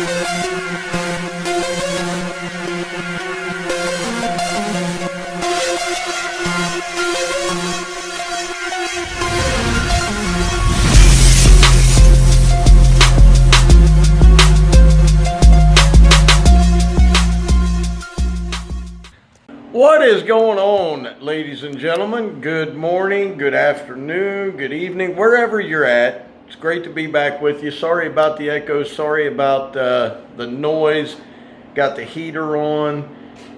What is going on, ladies and gentlemen? Good morning, good afternoon, good evening, wherever you're at. It's great to be back with you. Sorry about the echo, sorry about the noise. Got the heater on.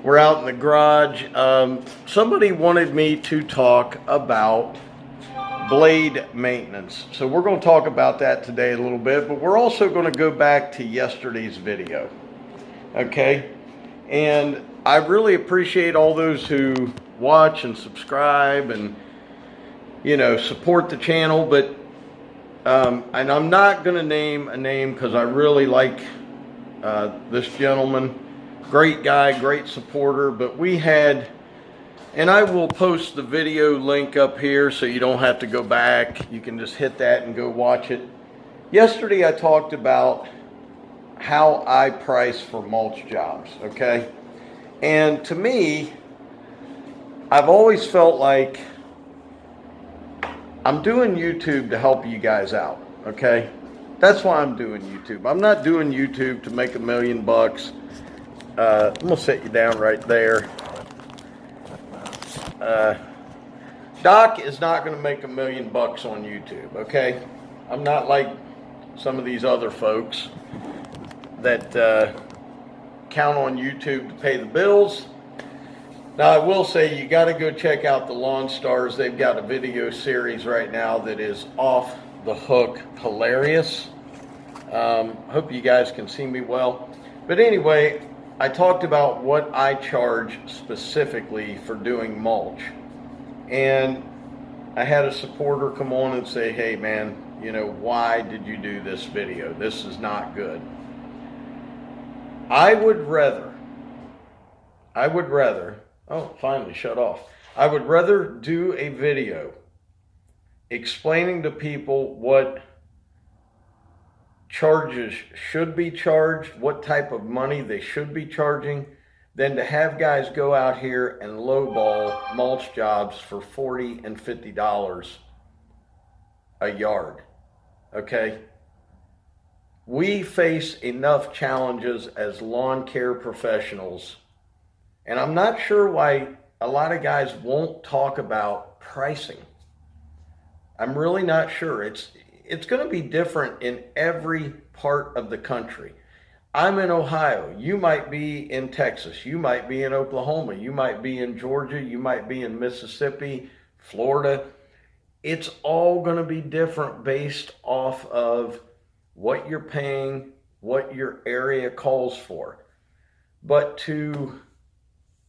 We're out in the garage. Somebody wanted me to talk about blade maintenance. So we're going to talk about that today a little bit, but we're also going to go back to yesterday's video. Okay? And I really appreciate all those who watch and subscribe and, you know, support the channel. But, and I'm not going to name a name because I really like this gentleman. Great guy, great supporter. But we had, and I will post the video link up here so you don't have to go back. You can just hit that and go watch it. Yesterday I talked about how I price for mulch jobs, okay? And to me, I've always felt like I'm doing YouTube to help you guys out, okay? That's why I'm doing YouTube. I'm not doing YouTube to make $1 million. I'm gonna set you down right there. Doc is not gonna make $1 million on YouTube, okay? I'm not like some of these other folks that count on YouTube to pay the bills. Now I will say you got to go check out the Lawn Stars. They've got a video series right now that is off the hook hilarious. Hope you guys can see me well. But anyway, I talked about what I charge specifically for doing mulch. And I had a supporter come on and say, hey man, you know, why did you do this video? This is not good. I would rather, oh, finally shut off. I would rather do a video explaining to people what charges should be charged, what type of money they should be charging, than to have guys go out here and lowball mulch jobs for $40 and $50 a yard, okay? We face enough challenges as lawn care professionals, and I'm not sure why a lot of guys won't talk about pricing. I'm really not sure. It's going to be different in every part of the country. I'm in Ohio. You might be in Texas. You might be in Oklahoma. You might be in Georgia. You might be in Mississippi, Florida. It's all going to be different based off of what you're paying, what your area calls for. But to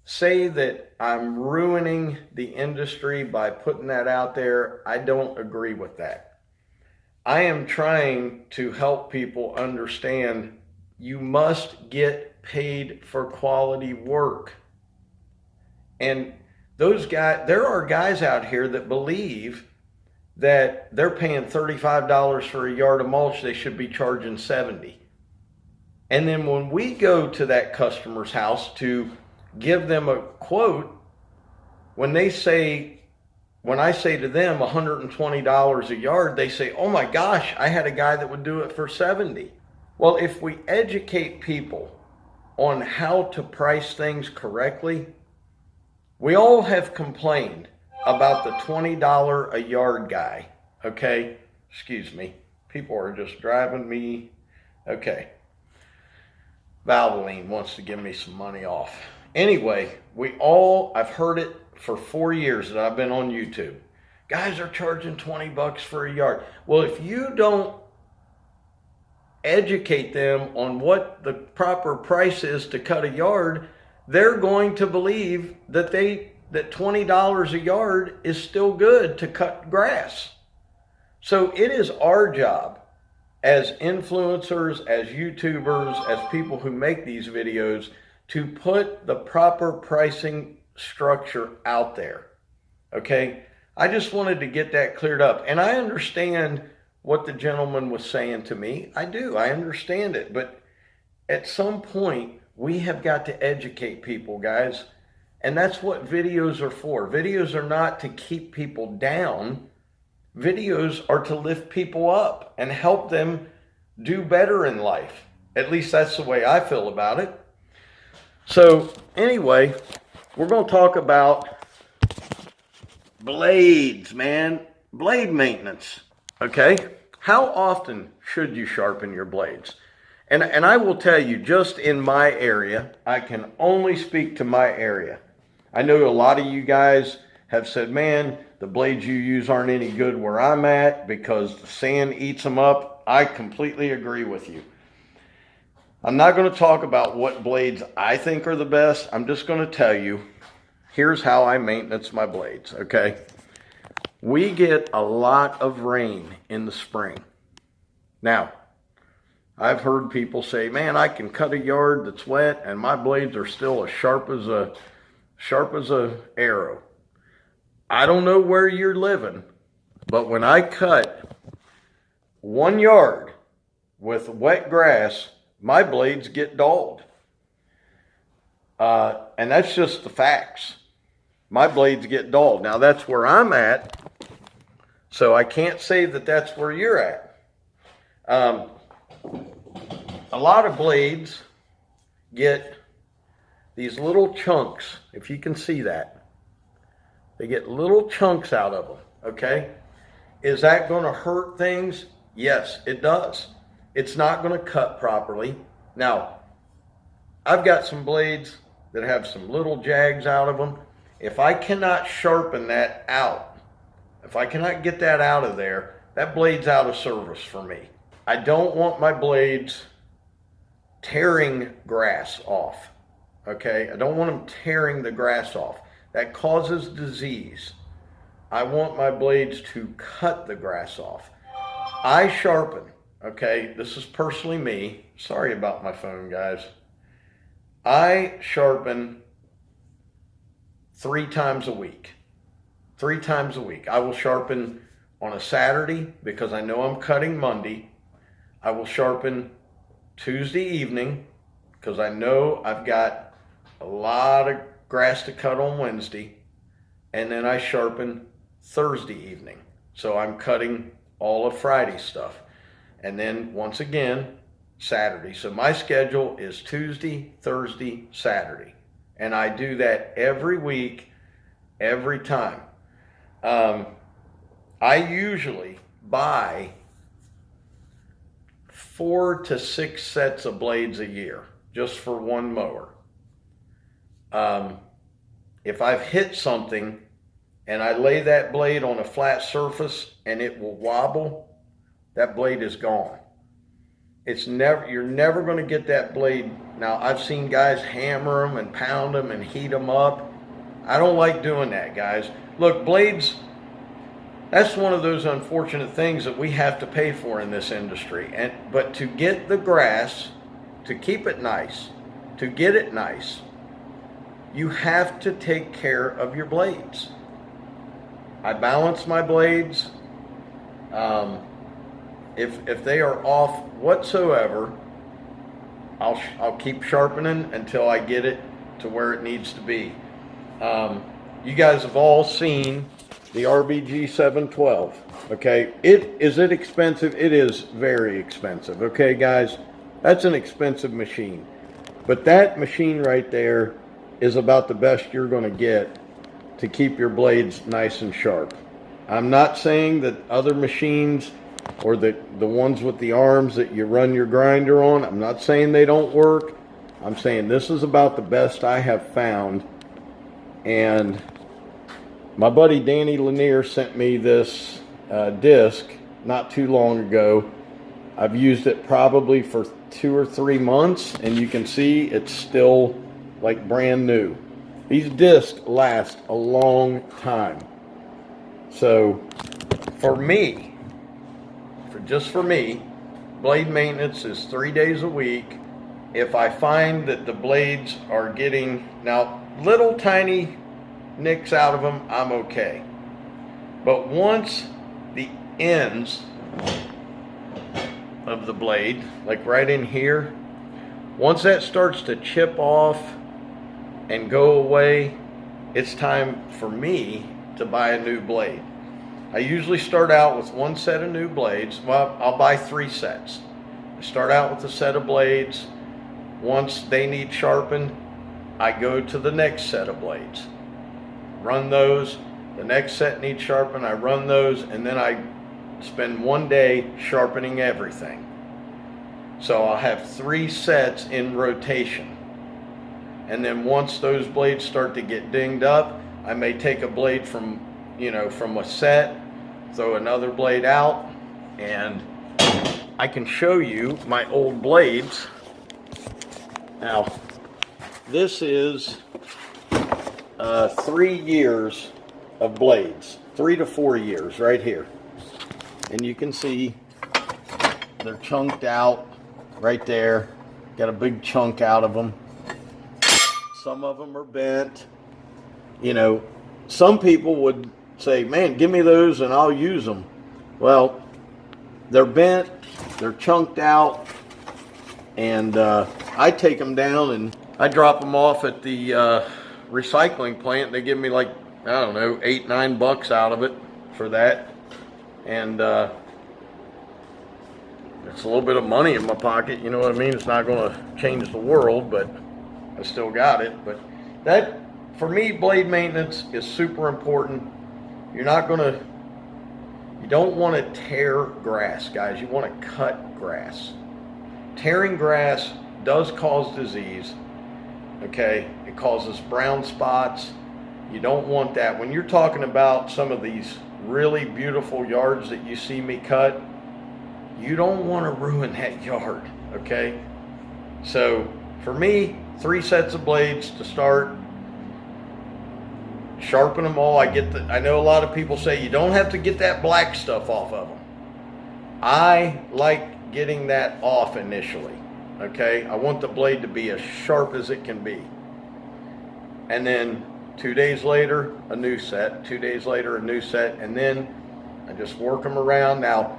say that I'm ruining the industry by putting that out there, I don't agree with that. I am trying to help people understand you must get paid for quality work. And those guys, there are guys out here that believe that they're paying $35 for a yard of mulch, they should be charging $70. And then when we go to that customer's house to give them a quote, when I say to them $120 a yard, they say, oh my gosh, I had a guy that would do it for $70. Well, if we educate people on how to price things correctly, we all have complained about the $20 a yard guy, okay? Excuse me. People are just driving me, okay. Valvoline wants to give me some money off. Anyway, I've heard it for 4 years that I've been on YouTube. Guys are charging 20 bucks for a yard. Well, if you don't educate them on what the proper price is to cut a yard, they're going to believe that that $20 a yard is still good to cut grass. So it is our job as influencers, as YouTubers, as people who make these videos to put the proper pricing structure out there, okay? I just wanted to get that cleared up. And I understand what the gentleman was saying to me. I do, I understand it. But At some point, we have got to educate people, guys. And that's what videos are for. Videos are not to keep people down. Videos are to lift people up and help them do better in life. At least that's the way I feel about it. So anyway, we're going to talk about blades, man. Blade maintenance. Okay? How often should you sharpen your blades? And I will tell you, just in my area, I can only speak to my area. I know a lot of you guys have said, man, the blades you use aren't any good where I'm at because the sand eats them up. I completely agree with you. I'm not going to talk about what blades I think are the best. I'm just going to tell you, here's how I maintenance my blades, okay? We get a lot of rain in the spring. Now, I've heard people say, man, I can cut a yard that's wet and my blades are still as sharp as a arrow. I don't know where you're living, but when I cut 1 yard with wet grass, my blades get dulled. And that's just the facts. My blades get dulled. Now that's where I'm at, so I can't say that that's where you're at. A lot of blades get these little chunks, if you can see that. They get little chunks out of them, okay? Is that going to hurt things? Yes, it does. It's not going to cut properly. Now, I've got some blades that have some little jags out of them. If I cannot sharpen that out, if I cannot get that out of there, that blade's out of service for me. I don't want my blades tearing grass off, okay? I don't want them tearing the grass off. That causes disease. I want my blades to cut the grass off. I sharpen, okay? This is personally me. Sorry about my phone, guys. I sharpen 3 times a week. 3 times a week. I will sharpen on a Saturday because I know I'm cutting Monday. I will sharpen Tuesday evening because I know I've got a lot of grass to cut on Wednesday. And then I sharpen Thursday evening. So I'm cutting all of Friday's stuff. And then once again, Saturday. So my schedule is Tuesday, Thursday, Saturday. And I do that every week, every time. I usually buy 4 to 6 sets of blades a year just for one mower. If I've hit something and I lay that blade on a flat surface and it will wobble, that blade is gone. You're never going to get that blade. Now, I've seen guys hammer them and pound them and heat them up. I don't like doing that, guys. Look, blades, that's one of those unfortunate things that we have to pay for in this industry. But to get the grass, to keep it nice, to get it nice, you have to take care of your blades. I balance my blades. If they are off whatsoever, I'll keep sharpening until I get it to where it needs to be. You guys have all seen the RBG 712. Okay, is it expensive? It is very expensive. Okay, guys, that's an expensive machine, but that machine right there is about the best you're going to get to keep your blades nice and sharp. I'm not saying that other machines or the ones with the arms that you run your grinder on, I'm not saying they don't work. I'm saying this is about the best I have found. And my buddy Danny Lanier sent me this disc not too long ago. I've used it probably for 2 or 3 months, and you can see it's still like brand new. These discs last a long time. So for me, just for me, blade maintenance is 3 days a week. If I find that the blades are getting, now little tiny nicks out of them, I'm okay. But once the ends of the blade, like right in here, Once that starts to chip off and go away, it's time for me to buy a new blade. I usually start out with one set of new blades. Well, I'll buy 3 sets. I start out with a set of blades. Once they need sharpened, I go to the next set of blades. Run those. The next set needs sharpened, I run those, and then I spend one day sharpening everything. So I'll have 3 sets in rotation. And then once those blades start to get dinged up, I may take a blade from a set, throw another blade out, and I can show you my old blades. Now, this is 3 years of blades, 3 to 4 years right here. And you can see they're chunked out right there. Got a big chunk out of them. Some of them are bent. You know, some people would say, man, give me those and I'll use them. Well, they're bent, they're chunked out, and I take them down and I drop them off at the recycling plant. They give me like, I don't know, $8-9 out of it for that. And it's a little bit of money in my pocket, you know what I mean? It's not going to change the world, but I still got it. But that, for me, blade maintenance is super important. You don't want to tear grass, guys. You want to cut grass. Tearing grass does cause disease, okay? It causes brown spots. You don't want that. When you're talking about some of these really beautiful yards that you see me cut, you don't want to ruin that yard, okay? So for me, 3 sets of blades to start. Sharpen them all. I know a lot of people say you don't have to get that black stuff off of them. I like getting that off initially, okay? I want the blade to be as sharp as it can be. And then 2 days later, a new set. 2 days later, a new set. And then I just work them around. Now,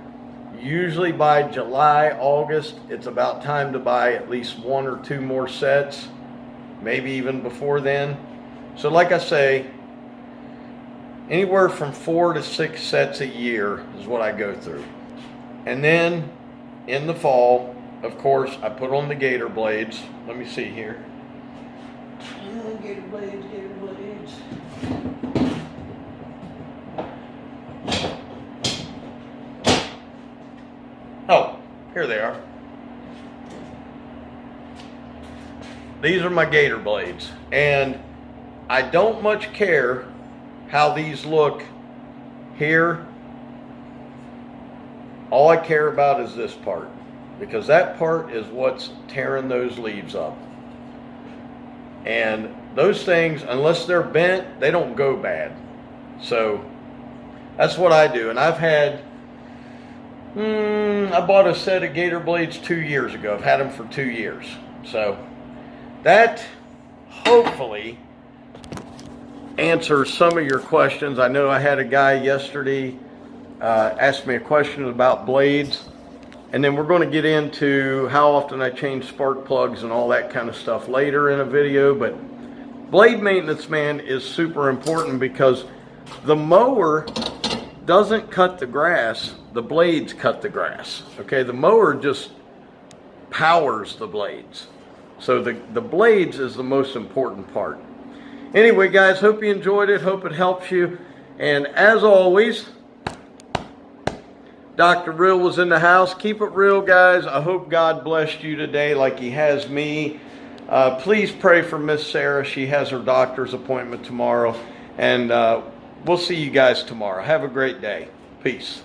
usually by July, August, it's about time to buy at least 1 or 2 more sets, maybe even before then. So like I say, anywhere from 4 to 6 sets a year is what I go through. And then in the fall, of course, I put on the gator blades. Let me see here. Gator blades, gator blades. Oh, here they are. These are my gator blades. And I don't much care how these look here. All I care about is this part, because that part is what's tearing those leaves up. And those things, unless they're bent, they don't go bad. So that's what I do. And I've had, I bought a set of gator blades 2 years ago. I've had them for 2 years. So that hopefully answers some of your questions. I know I had a guy yesterday ask me a question about blades, and then we're going to get into how often I change spark plugs and all that kind of stuff later in a video. But blade maintenance, man, is super important, because the mower doesn't cut the grass, the blades cut the grass. Okay, the mower just powers the blades. So the blades is the most important part. Anyway, guys, hope you enjoyed it. Hope it helps you. And as always, Dr. Real was in the house. Keep it real, guys. I hope God blessed you today like he has me. Please pray for Miss Sarah. She has her doctor's appointment tomorrow. And we'll see you guys tomorrow. Have a great day. Peace.